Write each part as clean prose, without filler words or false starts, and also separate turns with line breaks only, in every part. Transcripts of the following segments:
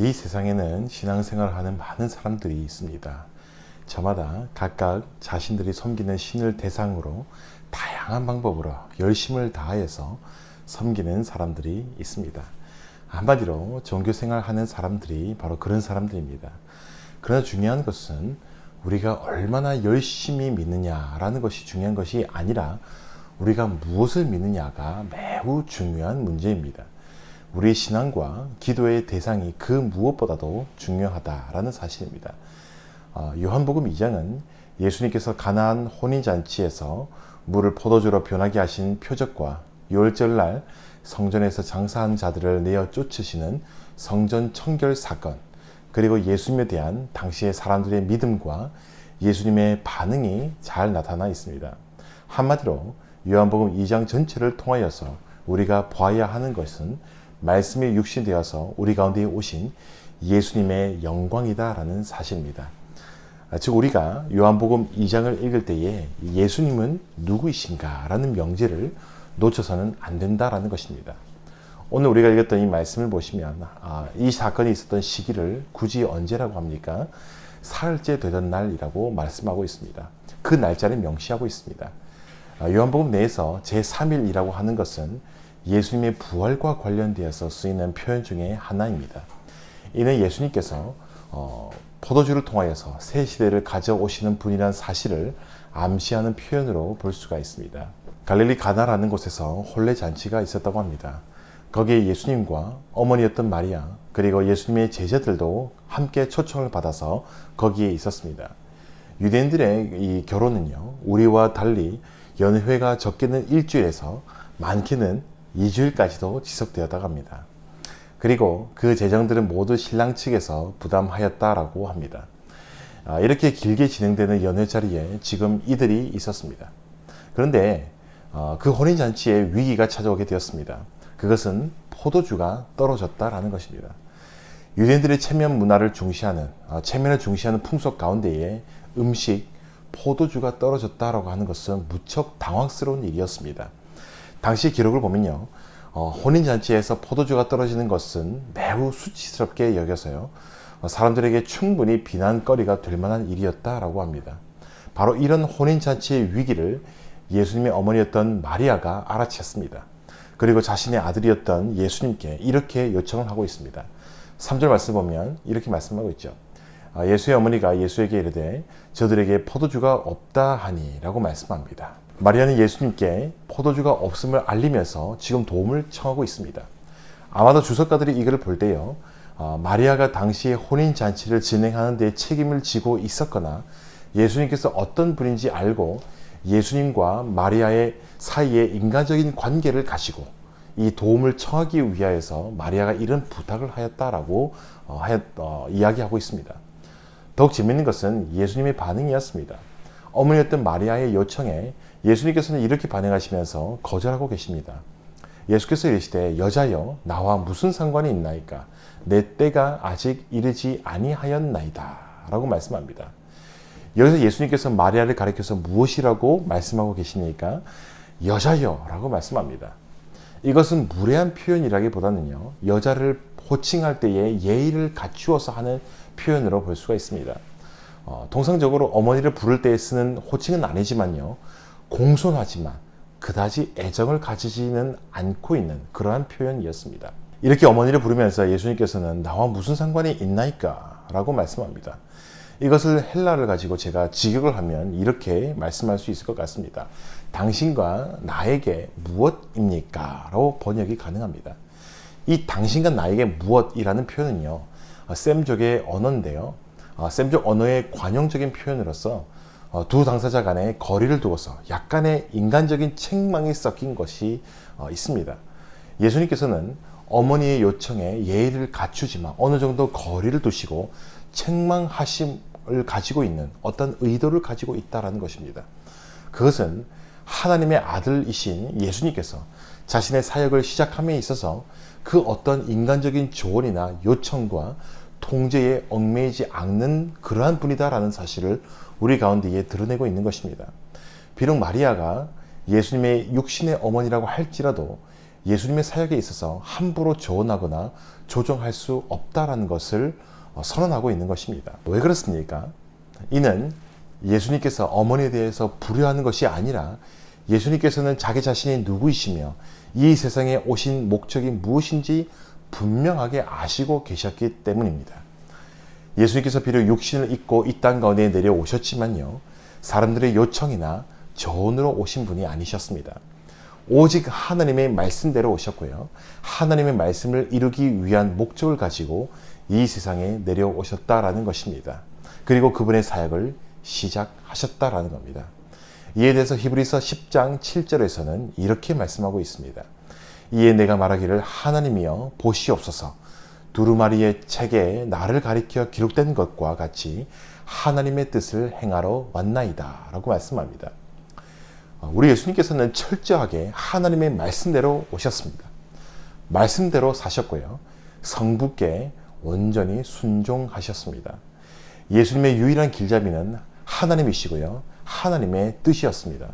이 세상에는 신앙생활을 하는 많은 사람들이 있습니다. 저마다 각각 자신들이 섬기는 신을 대상으로 다양한 방법으로 열심을 다해서 섬기는 사람들이 있습니다. 한마디로 종교생활 하는 사람들이 바로 그런 사람들입니다. 그러나 중요한 것은 우리가 얼마나 열심히 믿느냐라는 것이 중요한 것이 아니라 우리가 무엇을 믿느냐가 매우 중요한 문제입니다. 우리의 신앙과 기도의 대상이 그 무엇보다도 중요하다라는 사실입니다. 요한복음 2장은 예수님께서 가나안 혼인잔치에서 물을 포도주로 변하게 하신 표적과 유월절날 성전에서 장사하는 자들을 내어 쫓으시는 성전 청결 사건, 그리고 예수님에 대한 당시의 사람들의 믿음과 예수님의 반응이 잘 나타나 있습니다. 한마디로 요한복음 2장 전체를 통하여서 우리가 봐야 하는 것은 말씀이 육신되어서 우리 가운데 오신 예수님의 영광이다라는 사실입니다. 즉 우리가 요한복음 2장을 읽을 때에 예수님은 누구이신가 라는 명제를 놓쳐서는 안 된다라는 것입니다. 오늘 우리가 읽었던 이 말씀을 보시면 이 사건이 있었던 시기를 굳이 언제라고 합니까? 사흘째 되던 날이라고 말씀하고 있습니다. 그 날짜를 명시하고 있습니다. 요한복음 내에서 제3일이라고 하는 것은 예수님의 부활과 관련되어서 쓰이는 표현 중에 하나입니다. 이는 예수님께서 포도주를 통하여서 새 시대를 가져오시는 분이라는 사실을 암시하는 표현으로 볼 수가 있습니다. 갈릴리 가나라는 곳에서 혼례 잔치가 있었다고 합니다. 거기에 예수님과 어머니였던 마리아 그리고 예수님의 제자들도 함께 초청을 받아서 거기에 있었습니다. 유대인들의 이 결혼은요, 우리와 달리 연회가 적게는 일주일에서 많게는 2주일까지도 지속되었다고 합니다. 그리고 그 재정들은 모두 신랑 측에서 부담하였다라고 합니다. 이렇게 길게 진행되는 연회 자리에 지금 이들이 있었습니다. 그런데 그 혼인잔치에 위기가 찾아오게 되었습니다. 그것은 포도주가 떨어졌다라는 것입니다. 유대인들의 체면 문화를 중시하는, 체면을 중시하는 풍속 가운데에 음식, 포도주가 떨어졌다라고 하는 것은 무척 당황스러운 일이었습니다. 당시 기록을 보면요, 혼인잔치에서 포도주가 떨어지는 것은 매우 수치스럽게 여겨서요, 사람들에게 충분히 비난거리가 될 만한 일이었다라고 합니다. 바로 이런 혼인잔치의 위기를 예수님의 어머니였던 마리아가 알아챘습니다. 그리고 자신의 아들이었던 예수님께 이렇게 요청을 하고 있습니다. 3절 말씀 보면 이렇게 말씀하고 있죠. 예수의 어머니가 예수에게 이르되 저들에게 포도주가 없다 하니 라고 말씀합니다. 마리아는 예수님께 포도주가 없음을 알리면서 지금 도움을 청하고 있습니다. 아마도 주석가들이 이걸 볼 때요, 마리아가 당시에 혼인잔치를 진행하는 데 책임을 지고 있었거나 예수님께서 어떤 분인지 알고 예수님과 마리아의 사이에 인간적인 관계를 가지고 이 도움을 청하기 위하여서 마리아가 이런 부탁을 하였다라고 이야기하고 있습니다. 더욱 재미있는 것은 예수님의 반응이었습니다. 어머니였던 마리아의 요청에 예수님께서는 이렇게 반응하시면서 거절하고 계십니다. 예수께서 이르시되 여자여 나와 무슨 상관이 있나이까 내 때가 아직 이르지 아니하였나이다 라고 말씀합니다. 여기서 예수님께서 마리아를 가리켜서 무엇이라고 말씀하고 계시니까 여자여 라고 말씀합니다. 이것은 무례한 표현이라기보다는요, 여자를 호칭할 때에 예의를 갖추어서 하는 표현으로 볼 수가 있습니다. 통상적으로 어머니를 부를 때 쓰는 호칭은 아니지만요, 공손하지만 그다지 애정을 가지지는 않고 있는 그러한 표현이었습니다. 이렇게 어머니를 부르면서 예수님께서는 나와 무슨 상관이 있나이까 라고 말씀합니다. 이것을 헬라를 가지고 제가 직역을 하면 이렇게 말씀할 수 있을 것 같습니다. 당신과 나에게 무엇입니까? 라고 번역이 가능합니다. 이 당신과 나에게 무엇이라는 표현은요, 셈족의 언어인데요, 셈족 언어의 관용적인 표현으로서 두 당사자 간의 거리를 두고서 약간의 인간적인 책망이 섞인 것이 있습니다. 예수님께서는 어머니의 요청에 예의를 갖추지만 어느 정도 거리를 두시고 책망하심을 가지고 있는 어떤 의도를 가지고 있다는 것입니다. 그것은 하나님의 아들이신 예수님께서 자신의 사역을 시작함에 있어서 그 어떤 인간적인 조언이나 요청과 통제에 얽매이지 않는 그러한 분이다라는 사실을 우리 가운데에 드러내고 있는 것입니다. 비록 마리아가 예수님의 육신의 어머니라고 할지라도 예수님의 사역에 있어서 함부로 조언하거나 조정할 수 없다라는 것을 선언하고 있는 것입니다. 왜 그렇습니까? 이는 예수님께서 어머니에 대해서 불효하는 것이 아니라 예수님께서는 자기 자신이 누구이시며 이 세상에 오신 목적이 무엇인지 분명하게 아시고 계셨기 때문입니다. 예수님께서 비록 육신을 입고 이 땅 가운데 내려오셨지만요, 사람들의 요청이나 조언으로 오신 분이 아니셨습니다. 오직 하나님의 말씀대로 오셨고요, 하나님의 말씀을 이루기 위한 목적을 가지고 이 세상에 내려오셨다라는 것입니다. 그리고 그분의 사역을 시작하셨다라는 겁니다. 이에 대해서 히브리서 10장 7절에서는 이렇게 말씀하고 있습니다. 이에 내가 말하기를 하나님이여 보시옵소서, 두루마리의 책에 나를 가리켜 기록된 것과 같이 하나님의 뜻을 행하러 왔나이다 라고 말씀합니다. 우리 예수님께서는 철저하게 하나님의 말씀대로 오셨습니다. 말씀대로 사셨고요, 성부께 온전히 순종하셨습니다. 예수님의 유일한 길잡이는 하나님이시고요, 하나님의 뜻이었습니다.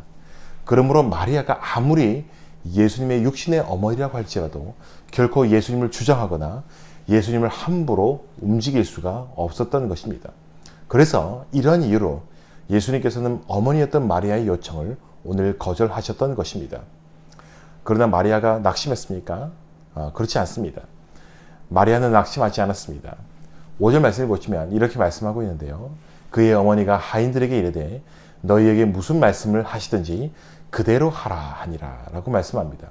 그러므로 마리아가 아무리 예수님의 육신의 어머니라고 할지라도 결코 예수님을 주장하거나 예수님을 함부로 움직일 수가 없었던 것입니다. 그래서 이러한 이유로 예수님께서는 어머니였던 마리아의 요청을 오늘 거절하셨던 것입니다. 그러나 마리아가 낙심했습니까? 그렇지 않습니다. 마리아는 낙심하지 않았습니다. 5절 말씀을 보시면 이렇게 말씀하고 있는데요, 그의 어머니가 하인들에게 이르되 너희에게 무슨 말씀을 하시든지 그대로 하라 하니라 라고 말씀합니다.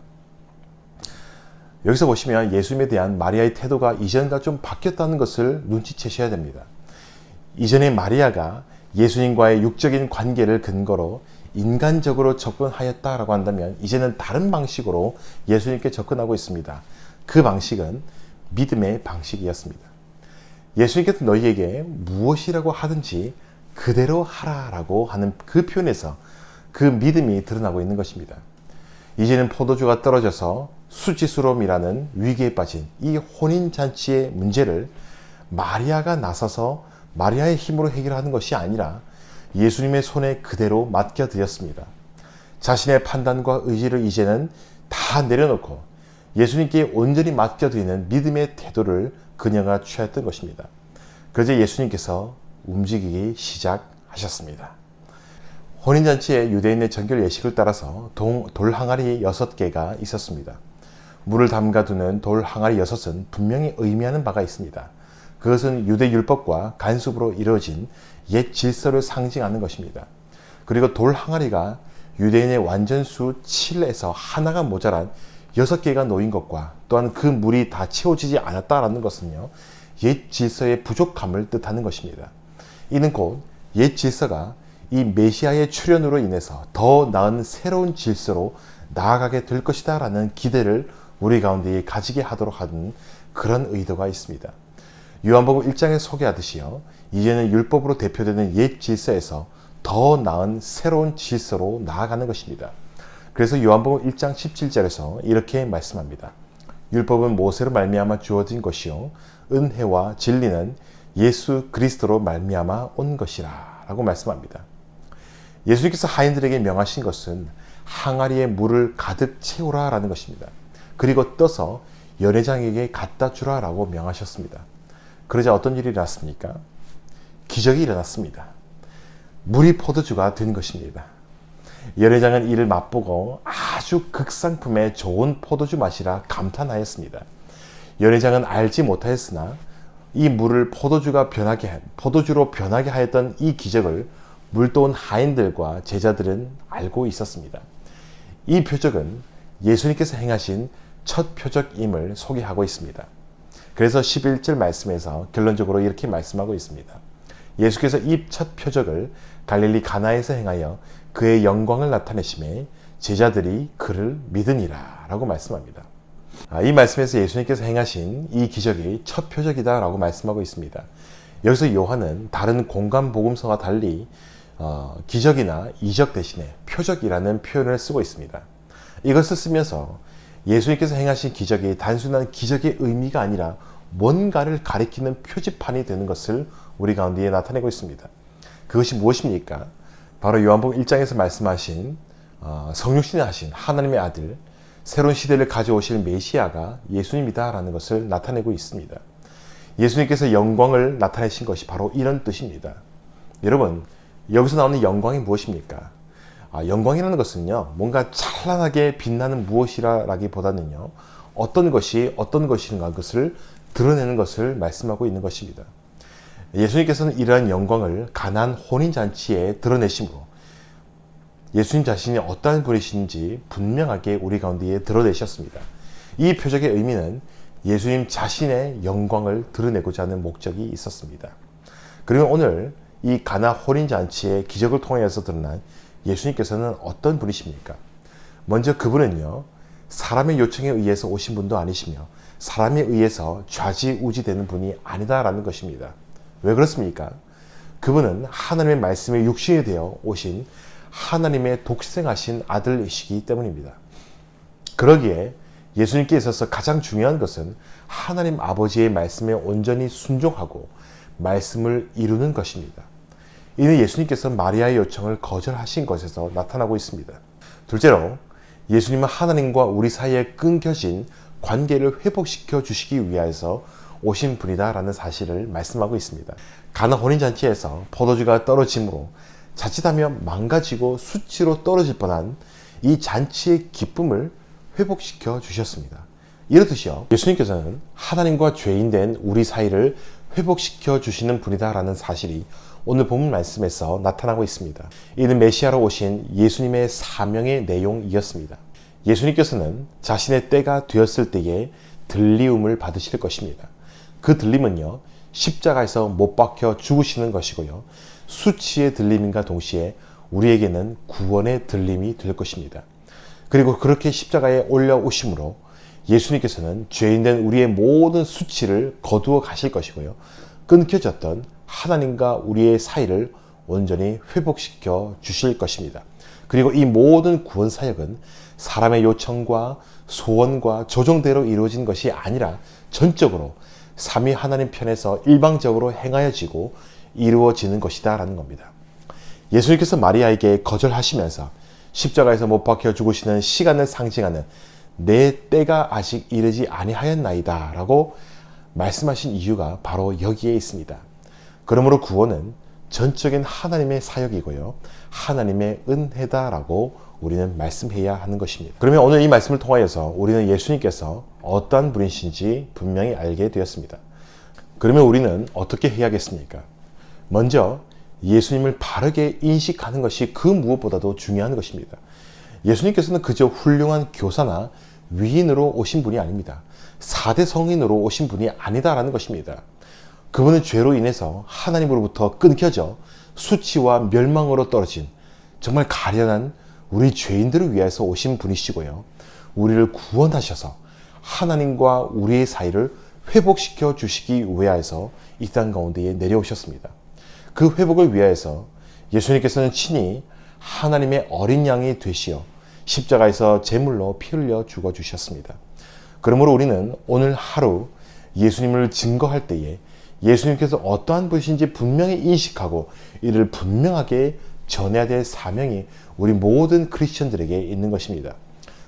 여기서 보시면 예수님에 대한 마리아의 태도가 이전과 좀 바뀌었다는 것을 눈치채셔야 됩니다. 이전에 마리아가 예수님과의 육적인 관계를 근거로 인간적으로 접근하였다라고 한다면 이제는 다른 방식으로 예수님께 접근하고 있습니다. 그 방식은 믿음의 방식이었습니다. 예수님께서 너희에게 무엇이라고 하든지 그대로 하라라고 하는 그 표현에서 그 믿음이 드러나고 있는 것입니다. 이제는 포도주가 떨어져서 수치스러움이라는 위기에 빠진 이 혼인잔치의 문제를 마리아가 나서서 마리아의 힘으로 해결하는 것이 아니라 예수님의 손에 그대로 맡겨드렸습니다. 자신의 판단과 의지를 이제는 다 내려놓고 예수님께 온전히 맡겨드리는 믿음의 태도를 그녀가 취했던 것입니다. 그래서 예수님께서 움직이기 시작하셨습니다. 혼인잔치의 유대인의 정결 예식을 따라서 돌 항아리 6개가 있었습니다. 물을 담가두는 돌 항아리 6은 분명히 의미하는 바가 있습니다. 그것은 유대 율법과 간섭으로 이루어진 옛 질서를 상징하는 것입니다. 그리고 돌 항아리가 유대인의 완전수 7에서 하나가 모자란 6개가 놓인 것과 또한 그 물이 다 채워지지 않았다라는 것은요, 옛 질서의 부족함을 뜻하는 것입니다. 이는 곧 옛 질서가 이 메시아의 출현으로 인해서 더 나은 새로운 질서로 나아가게 될 것이다 라는 기대를 우리 가운데 가지게 하도록 하는 그런 의도가 있습니다. 요한복음 1장에 소개하듯이요, 이제는 율법으로 대표되는 옛 질서에서 더 나은 새로운 질서로 나아가는 것입니다. 그래서 요한복음 1장 17절에서 이렇게 말씀합니다. 율법은 모세로 말미암아 주어진 것이요 은혜와 진리는 예수 그리스도로 말미암아 온 것이라 라고 말씀합니다. 예수님께서 하인들에게 명하신 것은 항아리에 물을 가득 채우라 라는 것입니다. 그리고 떠서 연회장에게 갖다 주라 라고 명하셨습니다. 그러자 어떤 일이 일어났습니까? 기적이 일어났습니다. 물이 포도주가 된 것입니다. 연회장은 이를 맛보고 아주 극상품의 좋은 포도주 맛이라 감탄하였습니다. 연회장은 알지 못하였으나 이 물을 포도주로 변하게 하였던 이 기적을 물도온 하인들과 제자들은 알고 있었습니다. 이 표적은 예수님께서 행하신 첫 표적임을 소개하고 있습니다. 그래서 11절 말씀에서 결론적으로 이렇게 말씀하고 있습니다. 예수께서 이 첫 표적을 갈릴리 가나에서 행하여 그의 영광을 나타내심에 제자들이 그를 믿으니라 라고 말씀합니다. 이 말씀에서 예수님께서 행하신 이 기적이 첫 표적이다 라고 말씀하고 있습니다. 여기서 요한은 다른 공간 복음서와 달리 기적이나 이적 대신에 표적이라는 표현을 쓰고 있습니다. 이것을 쓰면서 예수님께서 행하신 기적이 단순한 기적의 의미가 아니라 뭔가를 가리키는 표지판이 되는 것을 우리 가운데 나타내고 있습니다. 그것이 무엇입니까? 바로 요한복음 1장에서 말씀하신 성육신을 하신 하나님의 아들, 새로운 시대를 가져오실 메시아가 예수님이다라는 것을 나타내고 있습니다. 예수님께서 영광을 나타내신 것이 바로 이런 뜻입니다. 여러분, 여기서 나오는 영광이 무엇입니까? 영광이라는 것은요, 뭔가 찬란하게 빛나는 무엇이라기보다는요, 어떤 것인가 것을 드러내는 것을 말씀하고 있는 것입니다. 예수님께서는 이러한 영광을 가나안 혼인잔치에 드러내심으로 예수님 자신이 어떠한 분이신지 분명하게 우리 가운데에 드러내셨습니다. 이 표적의 의미는 예수님 자신의 영광을 드러내고자 하는 목적이 있었습니다. 그러면 오늘 이 가나 혼인잔치의 기적을 통하여서 드러난 예수님께서는 어떤 분이십니까? 먼저 그분은요, 사람의 요청에 의해서 오신 분도 아니시며 사람에 의해서 좌지우지되는 분이 아니다라는 것입니다. 왜 그렇습니까? 그분은 하나님의 말씀에 육신이 되어 오신 하나님의 독생하신 아들이시기 때문입니다. 그러기에 예수님께 있어서 가장 중요한 것은 하나님 아버지의 말씀에 온전히 순종하고 말씀을 이루는 것입니다. 이는 예수님께서 마리아의 요청을 거절하신 것에서 나타나고 있습니다. 둘째로, 예수님은 하나님과 우리 사이에 끊겨진 관계를 회복시켜 주시기 위해서 오신 분이다라는 사실을 말씀하고 있습니다. 가나 혼인잔치에서 포도주가 떨어짐으로 자칫하면 망가지고 수치로 떨어질 뻔한 이 잔치의 기쁨을 회복시켜 주셨습니다. 이렇듯이요, 예수님께서는 하나님과 죄인된 우리 사이를 회복시켜 주시는 분이다라는 사실이 오늘 본문 말씀에서 나타나고 있습니다. 이는 메시아로 오신 예수님의 사명의 내용이었습니다. 예수님께서는 자신의 때가 되었을 때에 들리움을 받으실 것입니다. 그 들림은요, 십자가에서 못 박혀 죽으시는 것이고요, 수치의 들림인가 동시에 우리에게는 구원의 들림이 될 것입니다. 그리고 그렇게 십자가에 올라오심으로 예수님께서는 죄인된 우리의 모든 수치를 거두어 가실 것이고요, 끊겨졌던 하나님과 우리의 사이를 온전히 회복시켜 주실 것입니다. 그리고 이 모든 구원 사역은 사람의 요청과 소원과 조정대로 이루어진 것이 아니라 전적으로 삼위 하나님 편에서 일방적으로 행하여지고 이루어지는 것이다 라는 겁니다. 예수님께서 마리아에게 거절하시면서 십자가에서 못 박혀 죽으시는 시간을 상징하는 내 때가 아직 이르지 아니하였나이다 라고 말씀하신 이유가 바로 여기에 있습니다. 그러므로 구원은 전적인 하나님의 사역이고요, 하나님의 은혜다라고 우리는 말씀해야 하는 것입니다. 그러면 오늘 이 말씀을 통하여서 우리는 예수님께서 어떠한 분이신지 분명히 알게 되었습니다. 그러면 우리는 어떻게 해야겠습니까? 먼저 예수님을 바르게 인식하는 것이 그 무엇보다도 중요한 것입니다. 예수님께서는 그저 훌륭한 교사나 위인으로 오신 분이 아닙니다. 4대 성인으로 오신 분이 아니다라는 것입니다. 그분은 죄로 인해서 하나님으로부터 끊겨져 수치와 멸망으로 떨어진 정말 가련한 우리 죄인들을 위해서 오신 분이시고요, 우리를 구원하셔서 하나님과 우리의 사이를 회복시켜 주시기 위하여서 이 땅 가운데에 내려오셨습니다. 그 회복을 위하여서 예수님께서는 친히 하나님의 어린 양이 되시어 십자가에서 제물로 피 흘려 죽어 주셨습니다. 그러므로 우리는 오늘 하루 예수님을 증거할 때에 예수님께서 어떠한 분이신지 분명히 인식하고 이를 분명하게 전해야 될 사명이 우리 모든 크리스천들에게 있는 것입니다.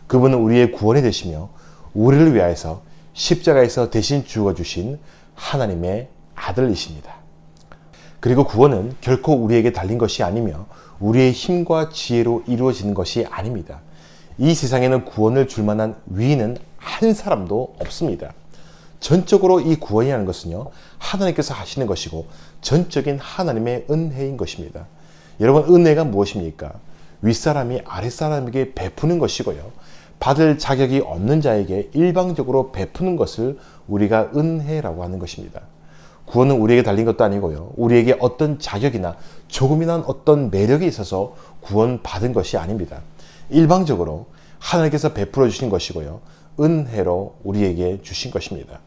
그분은 우리의 구원이 되시며 우리를 위하여서 십자가에서 대신 죽어주신 하나님의 아들이십니다. 그리고 구원은 결코 우리에게 달린 것이 아니며 우리의 힘과 지혜로 이루어지는 것이 아닙니다. 이 세상에는 구원을 줄 만한 위인은 한 사람도 없습니다. 전적으로 이 구원이라는 것은요, 하나님께서 하시는 것이고 전적인 하나님의 은혜인 것입니다. 여러분, 은혜가 무엇입니까? 윗사람이 아랫사람에게 베푸는 것이고요, 받을 자격이 없는 자에게 일방적으로 베푸는 것을 우리가 은혜라고 하는 것입니다. 구원은 우리에게 달린 것도 아니고요, 우리에게 어떤 자격이나 조금이나 어떤 매력이 있어서 구원받은 것이 아닙니다. 일방적으로 하나님께서 베풀어 주신 것이고요, 은혜로 우리에게 주신 것입니다.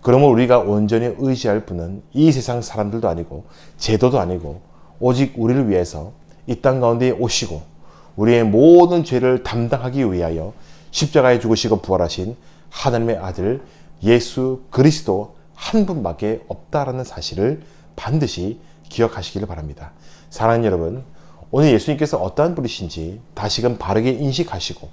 그러므로 우리가 온전히 의지할 분은 이 세상 사람들도 아니고 제도도 아니고 오직 우리를 위해서 이 땅 가운데 오시고 우리의 모든 죄를 담당하기 위하여 십자가에 죽으시고 부활하신 하나님의 아들 예수 그리스도 한 분밖에 없다라는 사실을 반드시 기억하시기를 바랍니다. 사랑하는 여러분, 오늘 예수님께서 어떠한 분이신지 다시금 바르게 인식하시고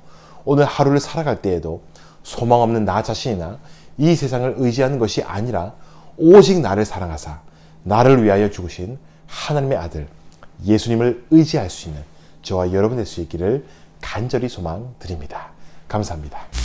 오늘 하루를 살아갈 때에도 소망 없는 나 자신이나 이 세상을 의지하는 것이 아니라 오직 나를 사랑하사 나를 위하여 죽으신 하나님의 아들 예수님을 의지할 수 있는 저와 여러분 될 수 있기를 간절히 소망드립니다. 감사합니다.